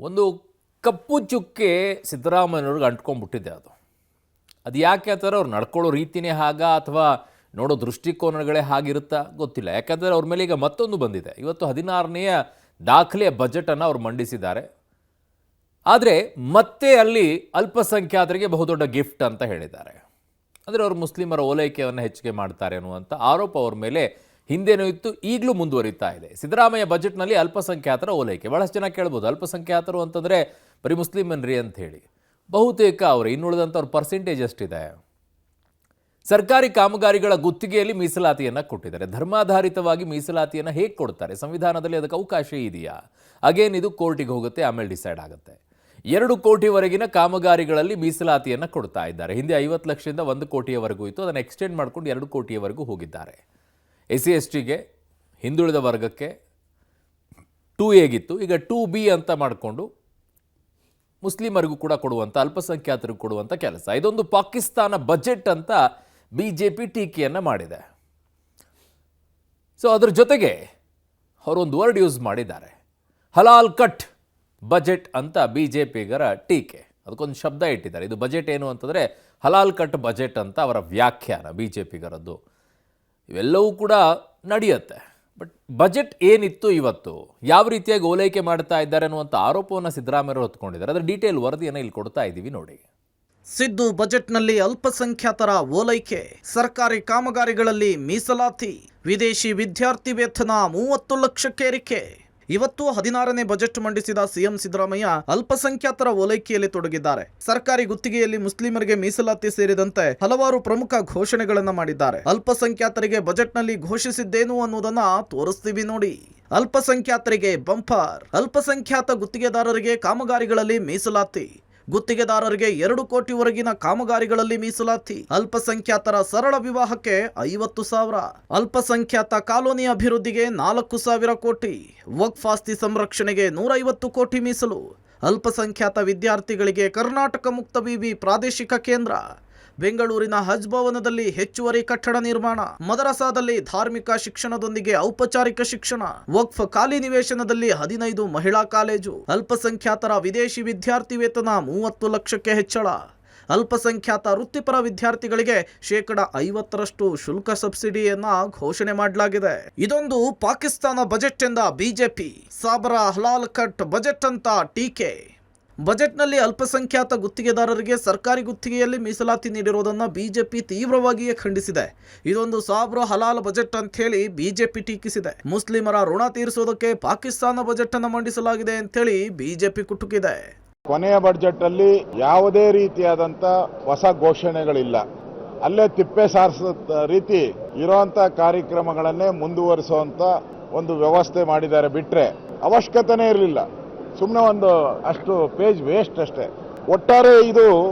ಒಂದು ಕಪ್ಪು ಚುಕ್ಕೆ ಸಿದ್ದರಾಮಯ್ಯನವ್ರಿಗೆ ಅಂಟ್ಕೊಂಡ್ಬಿಟ್ಟಿದೆ. ಅದು ಯಾಕೆ ಅಂತಾರೆ, ಅವ್ರು ನಡ್ಕೊಳ್ಳೋ ರೀತಿನೇ ಅಥವಾ ನೋಡೋ ದೃಷ್ಟಿಕೋನಗಳೇ ಹಾಗಿರುತ್ತಾ ಗೊತ್ತಿಲ್ಲ. ಯಾಕಂದರೆ ಅವ್ರ ಮೇಲೆ ಈಗ ಮತ್ತೊಂದು ಬಂದಿದೆ. ಇವತ್ತು 16ನೇಯ ದಾಖಲೆಯ ಬಜೆಟನ್ನು ಅವ್ರು ಮಂಡಿಸಿದ್ದಾರೆ. ಆದರೆ ಮತ್ತೆ ಅಲ್ಲಿ ಅಲ್ಪಸಂಖ್ಯಾತರಿಗೆ ಬಹುದೊಡ್ಡ ಗಿಫ್ಟ್ ಅಂತ ಹೇಳಿದ್ದಾರೆ. ಅಂದರೆ ಅವರು ಮುಸ್ಲಿಮರ ಓಲೈಕೆಯನ್ನು ಹೆಚ್ಚಿಗೆ ಮಾಡ್ತಾರೆ ಅನ್ನುವಂಥ ಆರೋಪ ಅವ್ರ ಮೇಲೆ ಹಿಂದೇನೂ ಇತ್ತು, ಈಗಲೂ ಮುಂದುವರಿತಾ ಇದೆ. ಸಿದ್ದರಾಮಯ್ಯ ಬಜೆಟ್ನಲ್ಲಿ ಅಲ್ಪಸಂಖ್ಯಾತರ ಓಲೈಕೆ. ಬಹಳಷ್ಟು ಜನ ಕೇಳ್ಬೋದು, ಅಲ್ಪಸಂಖ್ಯಾತರು ಅಂತಂದರೆ ಬರೀ ಮುಸ್ಲಿಮನ್ರಿ ಅಂತ ಹೇಳಿ. ಬಹುತೇಕ ಅವರು ಇನ್ನುಳಿದಂಥವ್ರ ಪರ್ಸೆಂಟೇಜ್ ಎಷ್ಟಿದೆ? ಸರ್ಕಾರಿ ಕಾಮಗಾರಿಗಳ ಗುತ್ತಿಗೆಯಲ್ಲಿ ಮೀಸಲಾತಿಯನ್ನು ಕೊಟ್ಟಿದ್ದಾರೆ. ಧರ್ಮಾಧಾರಿತವಾಗಿ ಮೀಸಲಾತಿಯನ್ನು ಹೇಗೆ ಕೊಡ್ತಾರೆ? ಸಂವಿಧಾನದಲ್ಲಿ ಅದಕ್ಕೆ ಅವಕಾಶ ಇದೆಯಾ? ಅಗೇನ್ ಇದು ಕೋರ್ಟಿಗೆ ಹೋಗುತ್ತೆ, ಆಮೇಲೆ ಡಿಸೈಡ್ ಆಗುತ್ತೆ. 2 ಕೋಟಿವರೆಗಿನ ಕಾಮಗಾರಿಗಳಲ್ಲಿ ಮೀಸಲಾತಿಯನ್ನು ಕೊಡ್ತಾ ಇದ್ದಾರೆ. ಹಿಂದೆ 50 ಲಕ್ಷದಿಂದ 1 ಕೋಟಿಯವರೆಗೂ ಇತ್ತು. ಅದನ್ನು ಎಕ್ಸ್ಟೆಂಡ್ ಮಾಡಿಕೊಂಡು 2 ಕೋಟಿಯವರೆಗೂ ಹೋಗಿದ್ದಾರೆ. SC STಗೆ, ಹಿಂದುಳಿದ ವರ್ಗಕ್ಕೆ 2A ಗಿತ್ತು, ಈಗ 2B ಅಂತ ಮಾಡಿಕೊಂಡು ಮುಸ್ಲಿಮರಿಗೂ ಕೂಡ ಕೊಡುವಂಥ, ಅಲ್ಪಸಂಖ್ಯಾತರಿಗೂ ಕೊಡುವಂಥ ಕೆಲಸ. ಇದೊಂದು ಪಾಕಿಸ್ತಾನ ಬಜೆಟ್ ಅಂತ BJP ಟೀಕೆಯನ್ನು ಮಾಡಿದೆ. ಸೊ ಅದ್ರ ಜೊತೆಗೆ ಅವರೊಂದು ವರ್ಡ್ ಯೂಸ್ ಮಾಡಿದ್ದಾರೆ, ಹಲಾಲ್ ಕಟ್ ಬಜೆಟ್ ಅಂತ BJPಗರ ಟೀಕೆ. ಅದಕ್ಕೊಂದು ಶಬ್ದ ಇಟ್ಟಿದ್ದಾರೆ. ಇದು ಬಜೆಟ್ ಏನು ಅಂತಂದರೆ ಹಲಾಲ್ ಕಟ್ ಬಜೆಟ್ ಅಂತ ಅವರ ವ್ಯಾಖ್ಯಾನ BJPಗರದ್ದು. ಇವೆಲ್ಲವೂ ಕೂಡ ನಡೆಯುತ್ತೆ. ಬಟ್ ಬಜೆಟ್ ಏನಿತ್ತು ಇವತ್ತು, ಯಾವ ರೀತಿಯಾಗಿ ಓಲೈಕೆ ಮಾಡ್ತಾ ಇದ್ದಾರೆ ಅನ್ನುವಂಥ ಆರೋಪವನ್ನು ಸಿದ್ದರಾಮಯ್ಯರು ಹೊತ್ಕೊಂಡಿದ್ದಾರೆ. ಅದರ ಡೀಟೇಲ್ ವರದಿಯನ್ನು ಇಲ್ಲಿ ಕೊಡ್ತಾ ಇದ್ದೀವಿ ನೋಡಿ. ಸಿದ್ದು ಬಜೆಟ್ನಲ್ಲಿ ಅಲ್ಪಸಂಖ್ಯಾತರ ಓಲೈಕೆ, ಸರ್ಕಾರಿ ಕಾಮಗಾರಿಗಳಲ್ಲಿ ಮೀಸಲಾತಿ, ವಿದೇಶಿ ವಿದ್ಯಾರ್ಥಿ ವೇತನ 30 ಲಕ್ಷಕ್ಕೆ ಏರಿಕೆ. ಇವತ್ತು 16ನೇ ಬಜೆಟ್ ಮಂಡಿಸಿದ ಸಿಎಂ ಸಿದ್ದರಾಮಯ್ಯ ಅಲ್ಪಸಂಖ್ಯಾತರ ಓಲೈಕೆಯಲ್ಲಿ ತೊಡಗಿದ್ದಾರೆ. ಸರ್ಕಾರಿ ಗುತ್ತಿಗೆಯಲ್ಲಿ ಮುಸ್ಲಿಮರಿಗೆ ಮೀಸಲಾತಿ ಸೇರಿದಂತೆ ಹಲವಾರು ಪ್ರಮುಖ ಘೋಷಣೆಗಳನ್ನ ಮಾಡಿದ್ದಾರೆ. ಅಲ್ಪಸಂಖ್ಯಾತರಿಗೆ ಬಜೆಟ್ನಲ್ಲಿ ಘೋಷಿಸಿದ್ದೇನು ಅನ್ನೋದನ್ನ ತೋರಿಸ್ತೀವಿ ನೋಡಿ. ಅಲ್ಪಸಂಖ್ಯಾತರಿಗೆ ಬಂಪರ್, ಅಲ್ಪಸಂಖ್ಯಾತ ಗುತ್ತಿಗೆದಾರರಿಗೆ ಕಾಮಗಾರಿಗಳಲ್ಲಿ ಮೀಸಲಾತಿ, ಗುತ್ತಿಗೆದಾರರಿಗೆ 2 ಕೋಟಿವರೆಗಿನ ಕಾಮಗಾರಿಗಳಲ್ಲಿ ಮೀಸಲಾತಿ, ಅಲ್ಪಸಂಖ್ಯಾತರ ಸರಳ ವಿವಾಹಕ್ಕೆ 50,000, ಅಲ್ಪಸಂಖ್ಯಾತ ಕಾಲೋನಿ ಅಭಿವೃದ್ಧಿಗೆ 4,000 ಕೋಟಿ, ವಕ್ಫ್ ಆಸ್ತಿ ಸಂರಕ್ಷಣೆಗೆ 150 ಕೋಟಿ ಮೀಸಲು, ಅಲ್ಪಸಂಖ್ಯಾತ ವಿದ್ಯಾರ್ಥಿಗಳಿಗೆ ಕರ್ನಾಟಕ ಮುಕ್ತ ವಿವಿ ಪ್ರಾದೇಶಿಕ ಕೇಂದ್ರ, ಬೆಂಗಳೂರಿನ ಹಜ್ ಭವನದಲ್ಲಿ ಹೆಚ್ಚುವರಿ ಕಟ್ಟಡ ನಿರ್ಮಾಣ, ಮದರಸಾದಲ್ಲಿ ಧಾರ್ಮಿಕ ಶಿಕ್ಷಣದೊಂದಿಗೆ ಔಪಚಾರಿಕ ಶಿಕ್ಷಣ, ವಕ್ಫ್ ಖಾಲಿ ನಿವೇಶನದಲ್ಲಿ 15 ಮಹಿಳಾ ಕಾಲೇಜು, ಅಲ್ಪಸಂಖ್ಯಾತರ ವಿದೇಶಿ ವಿದ್ಯಾರ್ಥಿ ವೇತನ 30 ಲಕ್ಷಕ್ಕೆ ಹೆಚ್ಚಳ, ಅಲ್ಪಸಂಖ್ಯಾತ ವೃತ್ತಿಪರ ವಿದ್ಯಾರ್ಥಿಗಳಿಗೆ 50% ಶುಲ್ಕ ಸಬ್ಸಿಡಿಯನ್ನ ಘೋಷಣೆ ಮಾಡಲಾಗಿದೆ. ಇದೊಂದು ಪಾಕಿಸ್ತಾನ ಬಜೆಟ್ ಎಂದ ಬಿಜೆಪಿ, ಸಾಬರ ಹಲಾಲ್ ಕಟ್ ಬಜೆಟ್ ಅಂತ ಟೀಕೆ. ಬಜೆಟ್ನಲ್ಲಿ ಅಲ್ಪಸಂಖ್ಯಾತ ಗುತ್ತಿಗೆದಾರರಿಗೆ ಸರ್ಕಾರಿ ಗುತ್ತಿಗೆಯಲ್ಲಿ ಮೀಸಲಾತಿ ನೀಡಿರುವುದನ್ನು ಬಿಜೆಪಿ ತೀವ್ರವಾಗಿಯೇ ಖಂಡಿಸಿದೆ. ಇದೊಂದು ಸಾಬ್ರ ಹಲಾಲ್ ಬಜೆಟ್ ಅಂತ ಹೇಳಿ ಬಿಜೆಪಿ ಟೀಕಿಸಿದೆ. ಮುಸ್ಲಿಮರ ಋಣ ತೀರಿಸೋದಕ್ಕೆ ಪಾಕಿಸ್ತಾನ ಬಜೆಟ್ ಅನ್ನು ಮಂಡಿಸಲಾಗಿದೆ ಅಂತ ಹೇಳಿ ಬಿಜೆಪಿ ಕುಟುಕಿದೆ. ಕೊನೆಯ ಬಜೆಟ್ ಅಲ್ಲಿ ಯಾವುದೇ ರೀತಿಯಾದಂತ ಹೊಸ ಘೋಷಣೆಗಳಿಲ್ಲ. ಅಲ್ಲೇ ತಿಪ್ಪೆ ಸಾರಿಸ ರೀತಿ ಇರುವಂತ ಕಾರ್ಯಕ್ರಮಗಳನ್ನೇ ಮುಂದುವರಿಸುವಂತ ಒಂದು ವ್ಯವಸ್ಥೆ ಮಾಡಿದ್ದಾರೆ. ಬಿಟ್ರೆ ಅವಶ್ಯಕತೆನೇ ಇರಲಿಲ್ಲ. ಸುಮ್ಮನೆ ಒಂದು ಅಷ್ಟು ಪೇಜ್ ವೇಸ್ಟ್ ಅಷ್ಟೇ. ಒಟ್ಟಾರೆ ಇದು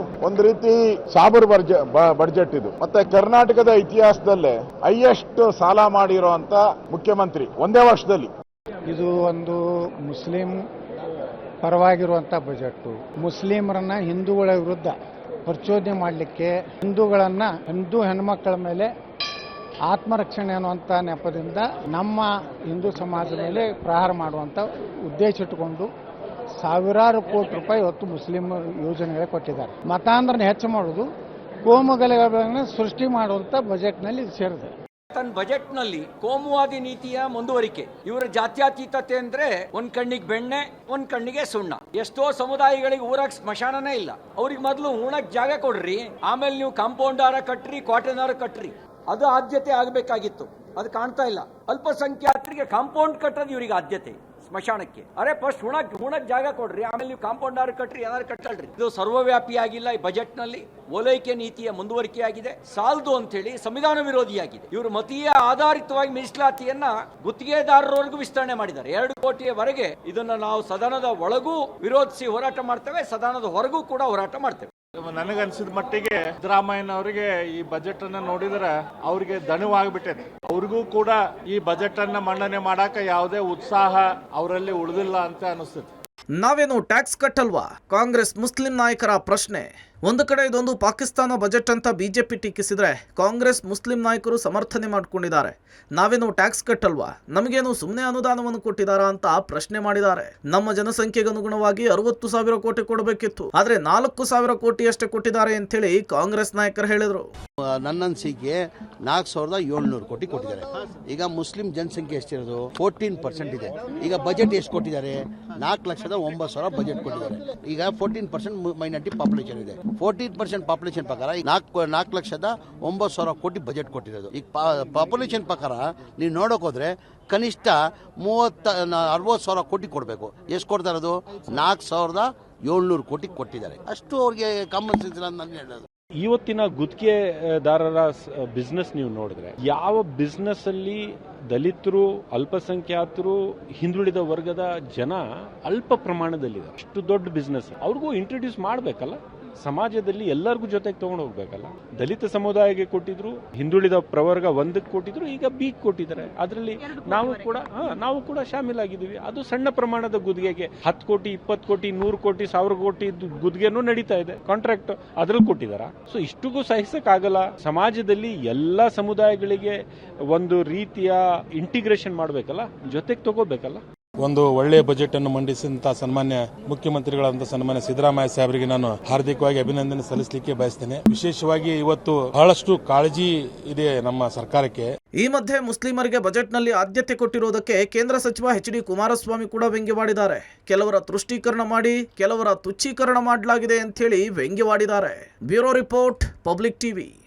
ಒಂದು ರೀತಿ ಸಾಬರ್ ಬಡ್ಜೆಟ್ ಇದು. ಮತ್ತೆ ಕರ್ನಾಟಕದ ಇತಿಹಾಸದಲ್ಲೇ ಹೈಯೆಸ್ಟ್ ಸಾಲ ಮಾಡಿರುವಂತ ಮುಖ್ಯಮಂತ್ರಿ ಒಂದೇ ವರ್ಷದಲ್ಲಿ. ಇದು ಒಂದು ಮುಸ್ಲಿಂ ಪರವಾಗಿರುವಂತ ಬಜೆಟ್. ಮುಸ್ಲಿಮರನ್ನ ಹಿಂದೂಗಳ ವಿರುದ್ಧ ಪ್ರಚೋದನೆ ಮಾಡಲಿಕ್ಕೆ, ಹಿಂದೂ ಹೆಣ್ಮಕ್ಕಳ ಮೇಲೆ ಆತ್ಮರಕ್ಷಣೆ ಅನ್ನುವಂಥ ನೆಪದಿಂದ ನಮ್ಮ ಹಿಂದೂ ಸಮಾಜದ ಮೇಲೆ ಪ್ರಹಾರ ಮಾಡುವಂಥ ಉದ್ದೇಶ ಇಟ್ಟುಕೊಂಡು ಸಾವಿರಾರು ಕೋಟಿ ರೂಪಾಯಿ ಇವತ್ತು ಮುಸ್ಲಿಂ ಯೋಜನೆಗಳೇ ಕೊಟ್ಟಿದ್ದಾರೆ. ಮತಾಂಧ್ರನ ಹೆಚ್ಚು ಮಾಡುವುದು, ಕೋಮುಗಲಭೆಗಳನ್ನು ಸೃಷ್ಟಿ ಮಾಡುವಂಥ ಬಜೆಟ್ನಲ್ಲಿ ಸೇರಿದೆ. ತನ್ನ ಬಜೆಟ್ನಲ್ಲಿ ಕೋಮುವಾದಿ ನೀತಿಯ ಮುಂದುವರಿಕೆ. ಇವರ ಜಾತ್ಯತೀತತೆ ಅಂದ್ರೆ ಒಂದ್ ಕಣ್ಣಿಗೆ ಬೆಣ್ಣೆ, ಒಂದ್ ಕಣ್ಣಿಗೆ ಸುಣ್ಣ. ಎಷ್ಟೋ ಸಮುದಾಯಗಳಿಗೆ ಊರಾಗ ಸ್ಮಶಾನನೇ ಇಲ್ಲ. ಅವ್ರಿಗೆ ಮೊದಲು ಉಣಕ್ ಜಾಗ ಕೊಡ್ರಿ, ಆಮೇಲೆ ನೀವು ಕಾಂಪೌಂಡಾರ ಕಟ್ರಿ, ಕ್ವಾಟನಾರ ಕಟ್ರಿ. ಅದು ಆದ್ಯತೆ ಆಗಬೇಕಾಗಿತ್ತು. ಅದು ಕಾಣ್ತಾ ಇಲ್ಲ. ಅಲ್ಪಸಂಖ್ಯಾತರಿಗೆ ಕಾಂಪೌಂಡ್ ಕಟ್ಟೋದು ಇವರಿಗೆ ಆದ್ಯತೆ, ಸ್ಮಶಾನಕ್ಕೆ. ಅರೆ ಫಸ್ಟ್ ಹುಣಕ್ ಜಾಗ ಕೊಡ್ರಿ, ಆಮೇಲೆ ನೀವು ಕಾಂಪೌಂಡಾರು ಕಟ್ರಿ, ಏನಾರು ಕಟ್ಟಲ್ರಿ. ಇದು ಸರ್ವವ್ಯಾಪಿಯಾಗಿಲ್ಲ. ಈ ಬಜೆಟ್ ನಲ್ಲಿ ಓಲೈಕೆ ನೀತಿಯ ಮುಂದುವರಿಕೆಯಾಗಿದೆ. ಸಾಲದು ಅಂತ ಹೇಳಿ ಸಂವಿಧಾನ ವಿರೋಧಿಯಾಗಿದೆ. ಇವರು ಮತೀಯ ಆಧಾರಿತವಾಗಿ ಮೀಸಲಾತಿಯನ್ನ ಗುತ್ತಿಗೆದಾರರವರೆಗೂ ವಿಸ್ತರಣೆ ಮಾಡಿದ್ದಾರೆ. 2 ಕೋಟಿಯವರೆಗೆ. ಇದನ್ನ ನಾವು ಸದನದ ಒಳಗೂ ವಿರೋಧಿಸಿ ಹೋರಾಟ ಮಾಡ್ತೇವೆ, ಸದನದ ಹೊರಗೂ ಕೂಡ ಹೋರಾಟ ಮಾಡ್ತೇವೆ. ನನಗನ್ಸಿದ ಮಟ್ಟಿಗೆ ಸಿದ್ದರಾಮಯ್ಯನವರಿಗೆ ಈ ಬಜೆಟ್ ಅನ್ನ ನೋಡಿದ್ರೆ ಅವರಿಗೆ ದಣಿವಾಗ್ಬಿಟ್ಟಿದೆ. ಅವ್ರಿಗೂ ಕೂಡ ಈ ಬಜೆಟ್ ಅನ್ನ ಮಂಡನೆ ಮಾಡಾಕ ಯಾವುದೇ ಉತ್ಸಾಹ ಅವರಲ್ಲಿ ಉಳಿದಿಲ್ಲ ಅಂತ ಅನಿಸ್ತದೆ. ನಾವೇನು ಟ್ಯಾಕ್ಸ್ ಕಟ್ಟಲ್ವಾ? ಕಾಂಗ್ರೆಸ್ ಮುಸ್ಲಿಂ ನಾಯಕರ ಪ್ರಶ್ನೆ. ಒಂದು ಕಡೆ ಇದೊಂದು ಪಾಕಿಸ್ತಾನ ಬಜೆಟ್ ಅಂತ ಬಿಜೆಪಿ ಟೀಕಿಸಿದ್ರೆ, ಕಾಂಗ್ರೆಸ್ ಮುಸ್ಲಿಂ ನಾಯಕರು ಸಮರ್ಥನೆ ಮಾಡಿಕೊಂಡಿದ್ದಾರೆ. ನಾವೇನು ಟ್ಯಾಕ್ಸ್ ಕಟ್ಟಲ್ವಾ, ನಮಗೇನು ಸುಮ್ಮನೆ ಅನುದಾನವನ್ನು ಕೊಟ್ಟಿದ್ದಾರಾ ಅಂತ ಪ್ರಶ್ನೆ ಮಾಡಿದ್ದಾರೆ. ನಮ್ಮ ಜನಸಂಖ್ಯೆಗೆ ಅನುಗುಣವಾಗಿ 60,000 ಕೋಟಿ ಕೊಡಬೇಕಿತ್ತು, ಆದ್ರೆ 4,000 ಕೋಟಿಯಷ್ಟೇ ಕೊಟ್ಟಿದ್ದಾರೆ ಅಂತೇಳಿ ಕಾಂಗ್ರೆಸ್ ನಾಯಕರು ಹೇಳಿದರು. ನನ್ನ ಅನಿಸಿಕೆ 4,700 ಕೋಟಿ ಕೊಟ್ಟಿದ್ದಾರೆ. ಈಗ ಮುಸ್ಲಿಂ ಜನಸಂಖ್ಯೆ ಎಷ್ಟಿರೋದು 14% ಇದೆ. ಈಗ ಬಜೆಟ್ ಎಷ್ಟು ಕೊಟ್ಟಿದ್ದಾರೆ? 4,09,000 ಬಜೆಟ್ ಕೊಟ್ಟಿದ್ದಾರೆ. ಈಗ 14% ಮೈನಾರಿಟಿ ಪಾಪ್ಯುಲೇಷನ್ ಇದೆ. 14% ಪಾಪ್ಯುಲೇಷನ್ ಪ್ರಕಾರ 4,09,000 ಕೋಟಿ ಬಜೆಟ್ ಕೊಟ್ಟಿರೋದು. ಈಗ ಪಾಪ್ಯುಲೇಷನ್ ಪ್ರಕಾರ ನೀವು ನೋಡಕ್ ಹೋದ್ರೆ ಕನಿಷ್ಠ 60,000 ಕೋಟಿ ಕೊಡಬೇಕು. ಎಷ್ಟು ಕೊಡ್ತಾ ಇರೋದು? 4,700 ಕೋಟಿ ಕೊಟ್ಟಿದ್ದಾರೆ. ಅಷ್ಟು ಅವ್ರಿಗೆ ಕಾಮನ್ ಸೆನ್ಸ್ ಇಲ್ಲ ಅಂತ ನಾನು ಹೇಳೋದು. ಇವತ್ತಿನ ಗುತ್ತಿಗೆದಾರರ ಬಿಸ್ನೆಸ್ ನೀವು ನೋಡಿದ್ರೆ, ಯಾವ ಬಿಸ್ನೆಸ್ ಅಲ್ಲಿ ದಲಿತರು, ಅಲ್ಪಸಂಖ್ಯಾತರು, ಹಿಂದುಳಿದ ವರ್ಗದ ಜನ ಅಲ್ಪ ಪ್ರಮಾಣದಲ್ಲಿದೆ. ಅಷ್ಟು ದೊಡ್ಡ ಬಿಸ್ನೆಸ್ ಅವ್ರಿಗೂ ಇಂಟ್ರೊಡ್ಯೂಸ್ ಮಾಡಬೇಕಲ್ಲ, ಸಮಾಜದಲ್ಲಿ ಎಲ್ಲರಿಗೂ ಜೊತೆಗೆ ತಗೊಂಡು ಹೋಗ್ಬೇಕಲ್ಲ. ದಲಿತ ಸಮುದಾಯಕ್ಕೆ ಕೊಟ್ಟಿದ್ರು, ಹಿಂದುಳಿದ ಪ್ರವರ್ಗ 1ಕ್ಕೆ ಕೊಟ್ಟಿದ್ರು, ಈಗ B ಕೊಟ್ಟಿದ್ದಾರೆ. ಅದರಲ್ಲಿ ನಾವು ಕೂಡ ಶಾಮೀಲಾಗಿದ್ದೀವಿ. ಅದು ಸಣ್ಣ ಪ್ರಮಾಣದ ಗುತ್ತಿಗೆಗೆ 10 ಕೋಟಿ, 20 ಕೋಟಿ, 100 ಕೋಟಿ, 1000 ಕೋಟಿ ಗುತ್ತಿಗೆನೂ ನಡೀತಾ ಇದೆ. ಕಾಂಟ್ರಾಕ್ಟ್ ಅದ್ರಲ್ಲಿ ಕೊಟ್ಟಿದಾರ. ಸೊ ಇಷ್ಟಿಗೂ ಸಹಿಸಕ್ಕಾಗಲ್ಲ. ಸಮಾಜದಲ್ಲಿ ಎಲ್ಲಾ ಸಮುದಾಯಗಳಿಗೆ ಒಂದು ರೀತಿಯ ಇಂಟಿಗ್ರೇಷನ್ ಮಾಡಬೇಕಲ್ಲ, ಜೊತೆಗೆ ತಗೋಬೇಕಲ್ಲ. ಒಂದು ಒಳ್ಳೆಯ ಬಜೆಟ್ ಅನ್ನು ಮಂಡಿಸಿದಂತಹ ಸನ್ಮಾನ್ಯ ಮುಖ್ಯಮಂತ್ರಿಗಳಾದಂಥ ಸನ್ಮಾನ್ಯ ಸಿದ್ದರಾಮಯ್ಯ ಸಾಹೇಬರಿಗೆ ನಾನು ಹಾರ್ದಿಕವಾಗಿ ಅಭಿನಂದನೆ ಸಲ್ಲಿಸಲಿಕ್ಕೆ ಬಯಸ್ತೇನೆ. ವಿಶೇಷವಾಗಿ ಇವತ್ತು ಬಹಳಷ್ಟು ಕಾಳಜಿ ಇದೆ ನಮ್ಮ ಸರ್ಕಾರಕ್ಕೆ. ಈ ಮಧ್ಯೆ ಮುಸ್ಲಿಮರಿಗೆ ಬಜೆಟ್ನಲ್ಲಿ ಆದ್ಯತೆ ಕೊಟ್ಟಿರುವುದಕ್ಕೆ ಕೇಂದ್ರ ಸಚಿವ ಎಚ್.ಡಿ. ಕುಮಾರಸ್ವಾಮಿ ಕೂಡ ವ್ಯಂಗ್ಯವಾಡಿದ್ದಾರೆ. ಕೆಲವರ ತುಷ್ಟೀಕರಣ ಮಾಡಿ, ಕೆಲವರ ತುಚ್ಛೀಕರಣ ಮಾಡಲಾಗಿದೆ ಅಂತ ಹೇಳಿ ವ್ಯಂಗ್ಯವಾಡಿದ್ದಾರೆ. Bureau report, public TV.